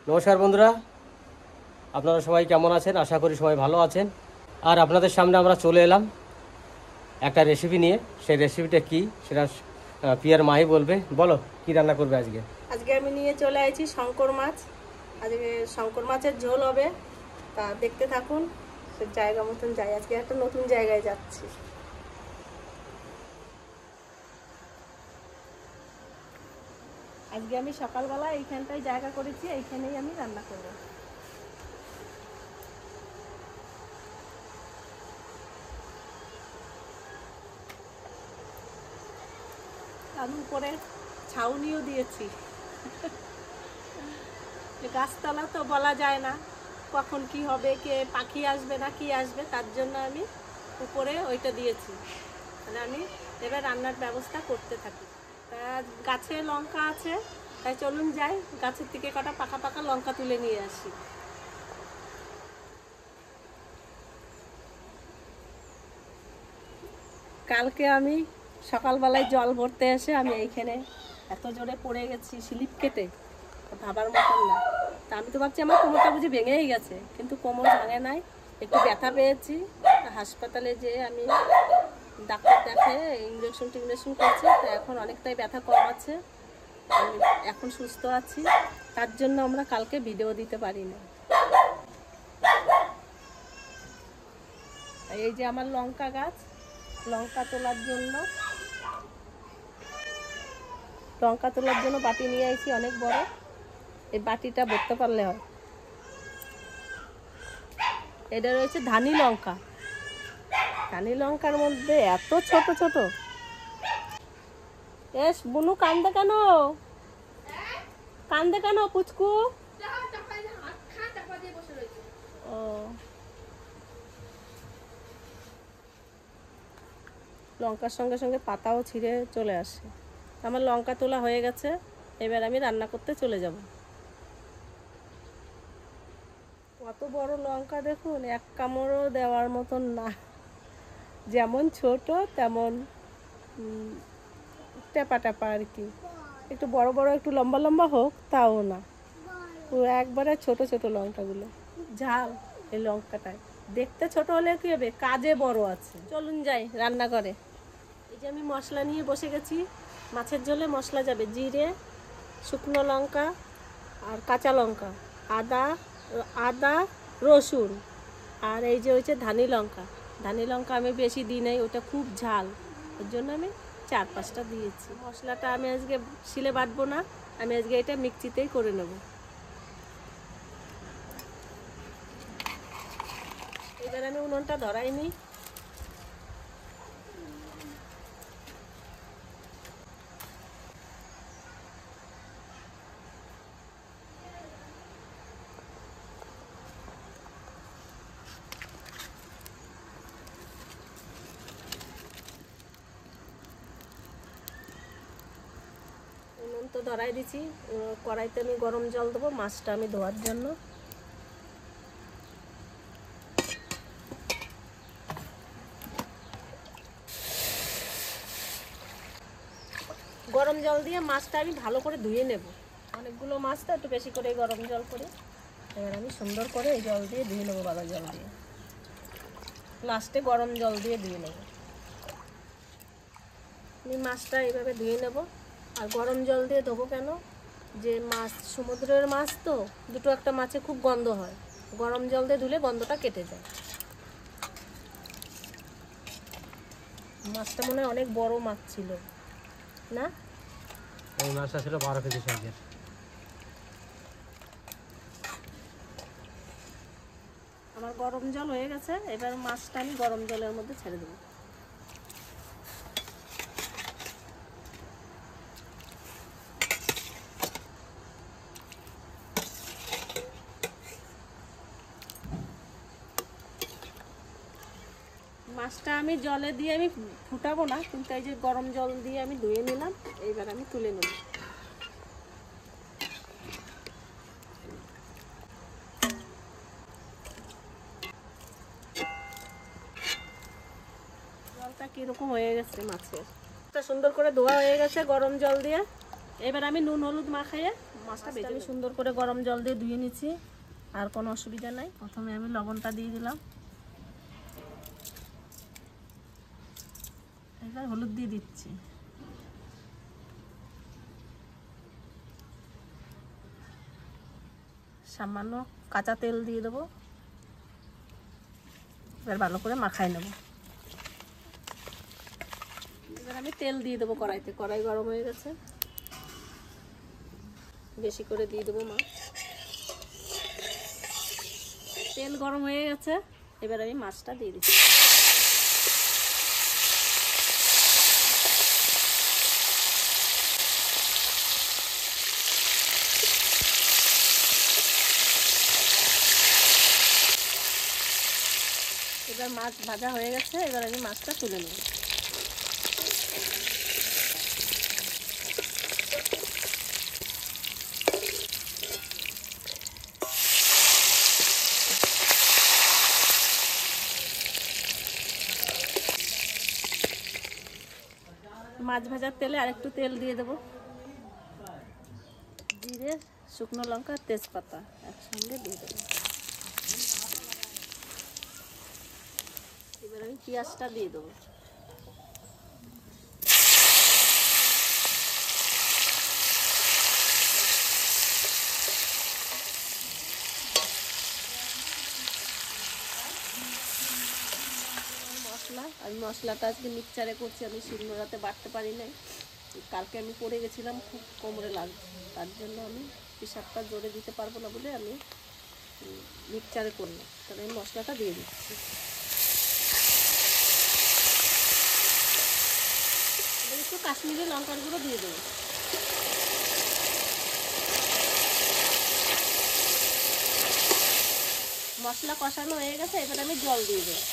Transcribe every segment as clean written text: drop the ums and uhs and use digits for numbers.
নমস্কার বন্ধুরা, আপনারা সবাই কেমন আছেন? আশা করি সবাই ভালো আছেন। আর আপনাদের সামনে আমরা চলে এলাম একটা রেসিপি নিয়ে। সেই রেসিপিটা কি সেটা পিয়ার মাই বলবে। বলো, কি রান্না করবে আজকে? আজকে আমি নিয়ে চলে আসছি শঙ্কর মাছ। আজকে শঙ্কর মাছের ঝোল হবে, তা দেখতে থাকুন। সে জায়গা মতন যাই, আজকে একটা নতুন জায়গায় যাচ্ছি। আজকে আমি সকালবেলা এইখানটায় জায়গা করেছি, এইখানেই আমি রান্না করব। আমি উপরে ছাউনিও দিয়েছি। গাছতলা তো বলা যায় না কখন কি হবে, কে পাখি আসবে না কি আসবে, তার জন্য আমি উপরে ওইটা দিয়েছি। মানে আমি এবার রান্নার ব্যবস্থা করতে থাকি। তা গাছে লঙ্কা আছে, তাই চলুন যাই, গাছের থেকে কটা পাকা পাকা লঙ্কা তুলে নিয়ে আসি। কালকে আমি সকালবেলায় জল ভরতে এসে আমি এইখানে এত জোরে পড়ে গেছি, স্লিপ কেটে, ভাবার মতন না। তা আমি তো ভাবছি আমার কোমরটা বুঝি ভেঙেই গেছে, কিন্তু কোমর ভাঙে নাই, একটু ব্যথা পেয়েছি। হাসপাতালে যেয়ে আমি ডাক্তার দেখে ইঞ্জেকশন টিঞ্জেকশন করছে, তো এখন অনেকটাই ব্যথা কম আছে, আমি এখন সুস্থ আছি। তার জন্য আমরা কালকে ভিডিও দিতে পারি না। এই যে আমার লঙ্কা গাছ, লঙ্কা তোলার জন্য বাটি নিয়ে আইছি অনেক বড়। এই বাটিটা ভরতে পারলে হয়। এটা রয়েছে ধানি লঙ্কা। ধানি লঙ্কার মধ্যে এত ছোট ছোট। এস বুনু, কান্দে কেন? কান্দে কেন পুচকু? ও, লঙ্কার সঙ্গে সঙ্গে পাতাও ছিঁড়ে চলে আসে। আমার লঙ্কা তোলা হয়ে গেছে, এবার আমি রান্না করতে চলে যাব। কত বড় লঙ্কা দেখুন, এক কামড়ও দেওয়ার মতন না। যেমন ছোট তেমন টেপা টেপা আর কি। একটু বড় বড় একটু লম্বা লম্বা হোক তাও না, পুরো একবারে ছোট ছোট লঙ্কাগুলো। ঝাল এই লঙ্কাটায়, দেখতে ছোট হলে কি হবে, কাজে বড় আছে। চলুন যাই রান্না করে। এই যে আমি মশলা নিয়ে বসে গেছি। মাছের ঝোলে মশলা যাবে জিরে, শুকনো লঙ্কা আর কাঁচা লঙ্কা, আদা রসুন, আর এই যে হচ্ছে ধানি লঙ্কা। ধানি লঙ্কা আমি বেশি দিই নাই, ওটা খুব ঝাল, ওর জন্য আমি 4-5টা দিয়েছি। মশলাটা আমি আজকে শিলে বাটবো না, আমি আজকে এটা মিক্সিতেই করে নেব। এবার আমি উনুনটা ধরাই নিই। উনুন তো ধরাই দিছি, কড়াইতে আমি গরম জল দেবো মাছটা আমি ধোয়ার জন্য। গরম জল দিয়ে মাছটা আমি ভালো করে ধুয়ে নেব। অনেকগুলো মাছ তো একটু বেশি করে গরম জল করে, এবার আমি সুন্দর করে এই জল দিয়ে ধুয়ে নেবো, বাবা জল দিয়ে, লাস্টে গরম জল দিয়ে ধুয়ে নেব। আমি মাছটা এইভাবে ধুয়ে নেব। আর গরম জল দিয়ে ধোবো কেন, যে মাছ সমুদ্রের মাছ তো, দুটো একটা মাছে খুব গন্ধ হয়, গরম জল দিয়ে ধুলে গন্ধটা কেটে যায়। মাছটা মনে হয় অনেক বড় মাছ ছিল না? এই মাছটা ছিল 12 কেজি সাইজের। আমার গরম জল হয়ে গেছে, এবার মাছটা আমি গরম জলের মধ্যে ছেড়ে দেবো। মাছটা আমি জলে দিয়ে আমি ফুটাবো না, কিন্তু এই যে গরম জল দিয়ে আমি ধুয়ে নিলাম, এইবার আমি তুলে নেব। জলটা কিরকম হয়ে গেছে মাছের, সুন্দর করে ধোয়া হয়ে গেছে গরম জল দিয়ে। এবার আমি নুন হলুদ মাখাইয়ে মাছটা ভেজে আমি সুন্দর করে গরম জল দিয়ে ধুয়ে নিচ্ছি, আর কোনো অসুবিধা নাই। প্রথমে আমি লবণটা দিয়ে দিলাম, এবার হলুদ দিয়ে দিচ্ছি, সামান্য কাঁচা তেল দিয়ে দেবো, এবার ভালো করে মাখাই নেব। এবার আমি তেল দিয়ে দেবো কড়াইতে, কড়াই গরম হয়ে গেছে, বেশি করে দিয়ে দেবো মাছ। তেল গরম হয়ে গেছে, এবার আমি মাছটা দিয়ে দিচ্ছি। এবার মাছ ভাজা হয়ে গেছে, এবার আমি মাছটা তুলে নেব। মাছ ভাজার তেলে আরেকটু তেল দিয়ে দেবো, জিরে, শুকনো লঙ্কা, তেজপাতা একসঙ্গে দিয়ে দেবো। এবার আমি পেঁয়াজটা দিয়ে দেবো। মশলা, আমি মশলাটা আজকে মিক্সচারে করছি, আমি শিলনোড়াতে বাটতে পারি নাই। কালকে আমি পড়ে গেছিলাম, খুব কোমরে লাগছে, তার জন্য আমি পেশাবটা জোরে দিতে পারবো না বলে আমি মিক্সচারে করলাম। তাহলে আমি মশলাটা দিয়ে দিচ্ছি। একটু কাশ্মীরি লঙ্কার গুঁড়ো দিয়ে দেবো। মশলা কষানো হয়ে গেছে, এবার আমি জল দিয়ে দেবো।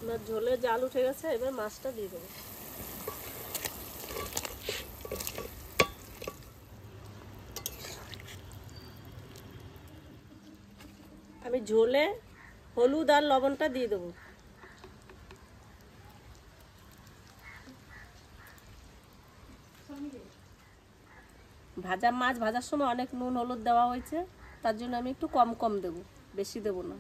এবার ঝোলে জাল উঠে গেছে, এবার মাছটা দিয়ে দেবো। আমি ঝোলে হলুদ আর লবণটা দিয়ে দেবো। ভাজা মাছ ভাজার সময় অনেক নুন হলুদ দেওয়া হয়েছে, তার জন্য আমি একটু কম কম দেবো, বেশি দেবো না।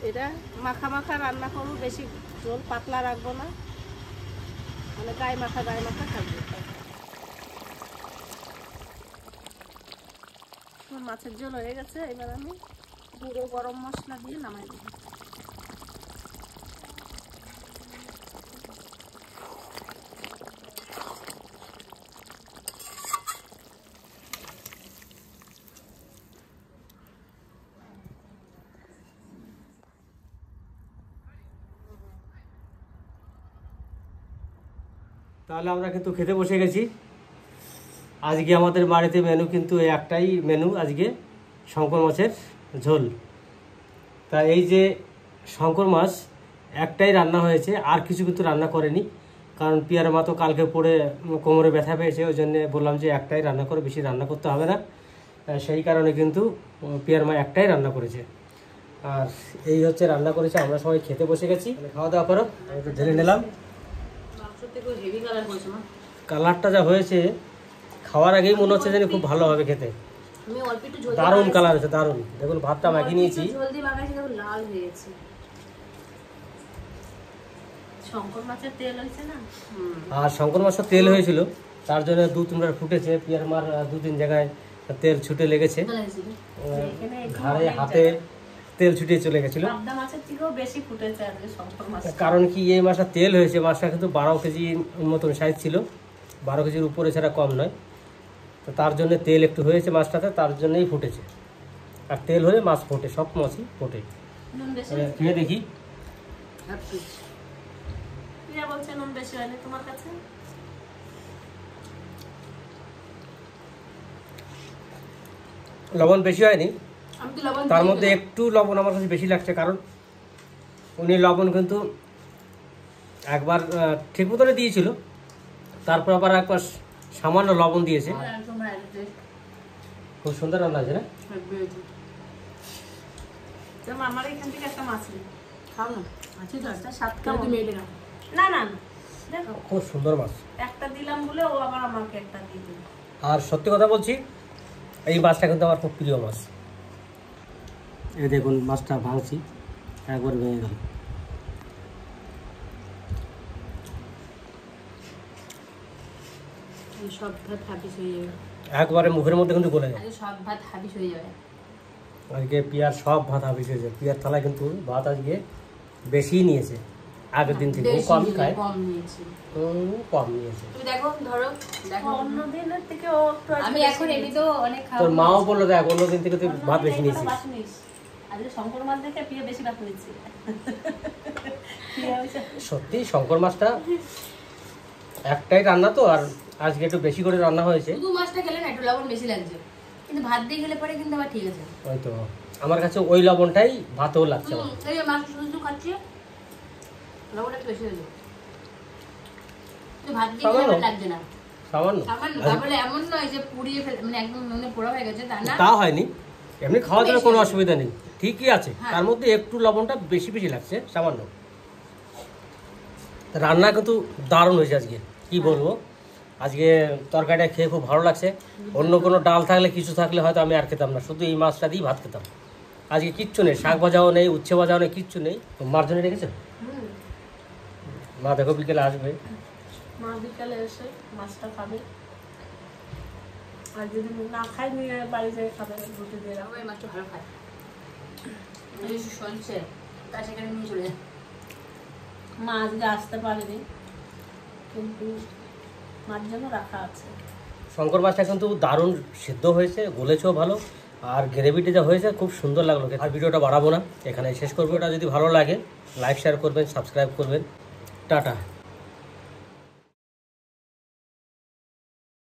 এটা মাখা মাখা রান্না করবো, বেশি ঝোল পাতলা রাখবো না, মানে গায়ে মাখা থাকবে। মাছের ঝোল হয়ে গেছে, এবার আমি গুঁড়ো গরম মশলা দিয়ে নামাই দেবো। তাহলে আমরা কিন্তু খেতে বসে গেছি। আজকে আমাদের বাড়িতে মেনু কিন্তু এই একটাই মেনু, আজকে শঙ্কর মাছের ঝোল। তা এই যে শঙ্কর মাছ একটাই রান্না হয়েছে, আর কিছু কিন্তু রান্না করেনি, কারণ পিয়ার মা তো কালকে পড়ে কোমরে ব্যথা পেয়েছে, ওই জন্য বললাম যে একটাই রান্না করে, বেশি রান্না করতে হবে না। সেই কারণে কিন্তু পিয়ার মা একটাই রান্না করেছে। আর এই হচ্ছে রান্না করেছে, আমরা সবাই খেতে বসে গেছি। খাওয়া দাওয়া করো, একটু ঢেলে নিলাম। কালারটা যা হয়েছে, খাওয়ার আগেই মনে হচ্ছে যেন খুব ভালো হবে খেতে। দারুণ কালার হয়েছে, দারুণ। দেখুন ভাতটা মাখিয়ে নিয়েছি, লাল হয়েছে। শঙ্কর মাছের তেল হয়েছে না, আর শঙ্কর মাছের তেল হয়েছিল, তার জন্য 2-3 ফুটেছে। পিয়ার মার 2-3 জায়গায় তেল ছুটে লেগেছে, ঘাড়ে হাতে তেল ছুটিয়ে চলে গেছিল। কারণ কি এই মাছটা তেল হয়েছে, মাছটা কিন্তু 12 কেজি মতন সাইজ ছিল, 12 কেজির উপরে ছাড়া কম নয়। তো তার জন্য তেল একটু হয়েছে মাছটাতে, তার জন্যই ফুটেছে। আর তেল হলে মাছ ফোটে, সব মাছই ফোটে। খেয়ে দেখি। লবণ বেশি হয়নি, তার মধ্যে একটু লবণ আমার কাছে বেশি লাগছে, কারণ উনি লবণ কিন্তু একবার ঠিক মতনে দিয়েছিল, তারপর আবার একবার সামান্য লবণ দিয়েছে। খুব সুন্দর রান্না আছে না? আমার এখান থেকে একটা মাছ নেই, খাও না। আছে তো মাছটা স্বাদ কেমন? কেমন? তুমি এটা নাও। না না না, দেখো খুব সুন্দর মাছ। একটা দিলাম বলে ও আবার আমাকে একটা দিয়ে দিল। আর সত্যি কথা বলছি, এই মাছটা কিন্তু আমার খুব প্রিয় মাছ। এই দেখুন মাছটা ভাঙছি, একবার ভেঙে গেল। এই সব ভাত হাবিস হয়ে যাবে। একবারে মুখের মধ্যে কিন্তু গলে যায়। আজকে সব ভাত হাবিস হয়ে যাবে। আজকে পিয়ার সব ভাত হাবিস হয়েছে। পিয়ার থালায় কিন্তু ভাত আজকে বেশি নিয়েছে আগের দিন থেকে। ও বেশি কমই খায়, কম নিয়েছি। কম নিয়েছে। তুমি দেখো, ধরো দেখো। অন্য দিনের থেকে ও একটু আজকে আমি বেশি এখন নিয়েছে। এমনিতেও অনেক খাওয়া। তোর মাও বললো দেখ অন্য দিন থেকে তুই অন্য ভাত দিনে বেশি এগুলো নিয়েছিস। ভাত নিস। আজকে শঙ্কর মাছ দেখে পিয়ে বেশি ভাত নিচ্ছে। পিয়া হয়েছে। সত্যি শঙ্কর মাছটা একটাই রান্না তো, আর আজকে একটু বেশি করে রান্না হয়েছে। শুধু মাছটা খেলে না একটু লবণ বেশি লাগছে, কিন্তু ভাত দিয়ে খেলে পরে কিন্তু আবার ঠিক আছে। ওই তো আমার কাছে ওই লবণটাই ভাতেও লাগছে আমার। এই যে মাছ শুধু শুধু খাচ্ছি, লবণটা একটু বেশি হয়ে যায়। কিন্তু ভাত দিয়ে খেলে আবার লাগছে না। সামান্য সামান্য, তারপরে এমন নয় যে পুড়িয়ে ফেলে, মানে একদম নুনে পোড়া হয়ে গেছে তা না। তা হয়নি, এমনি খাওয়া দাওয়ার কোনো অসুবিধা নেই, ঠিকই আছে। হ্যাঁ। তার মধ্যে একটু লবণটা বেশি বেশি লাগছে সামান্য। রান্না কিন্তু দারুণ হয়েছে আজকে, কি বলবো। আজকে তরকারিটা খেয়ে খুব ভালো লাগছে। অন্য কোনো ডাল থাকলে কিছু থাকলে হয়তো আমি আর খেতাম না, শুধু এই মাছটা দিয়েই ভাত খেতাম। আজকে কিচ্ছু নেই, শাক ভাজাও নেই, উচ্ছে ভাজাও নেই, কিচ্ছু নেই। মার জন্য রেখেছো? মা দেখো বিকেলে আসবে। মা বিকালে এসে মাছটা খাবে, আর যদি না খাই নিয়ে বাড়ি যেয়ে খাবে রুটি দিয়ে রাখবে। ওই মাছটা ভালো খায়, যদি শুনছে তা সেখানে নিয়ে চলে যায়। মা আজকে আসতে পারেনি, কিন্তু মার জন্য রাখা আছে। শঙ্কর মাছটা কিন্তু দারুণ সিদ্ধ হয়েছে, গলেছেও ভালো, আর গ্রেভিটা যা হয়েছে খুব সুন্দর লাগলো। আর ভিডিওটা বাড়াবো না, এখানে শেষ করবো। এটা যদি ভালো লাগে লাইক শেয়ার করবেন, সাবস্ক্রাইব করবেন। টাটা।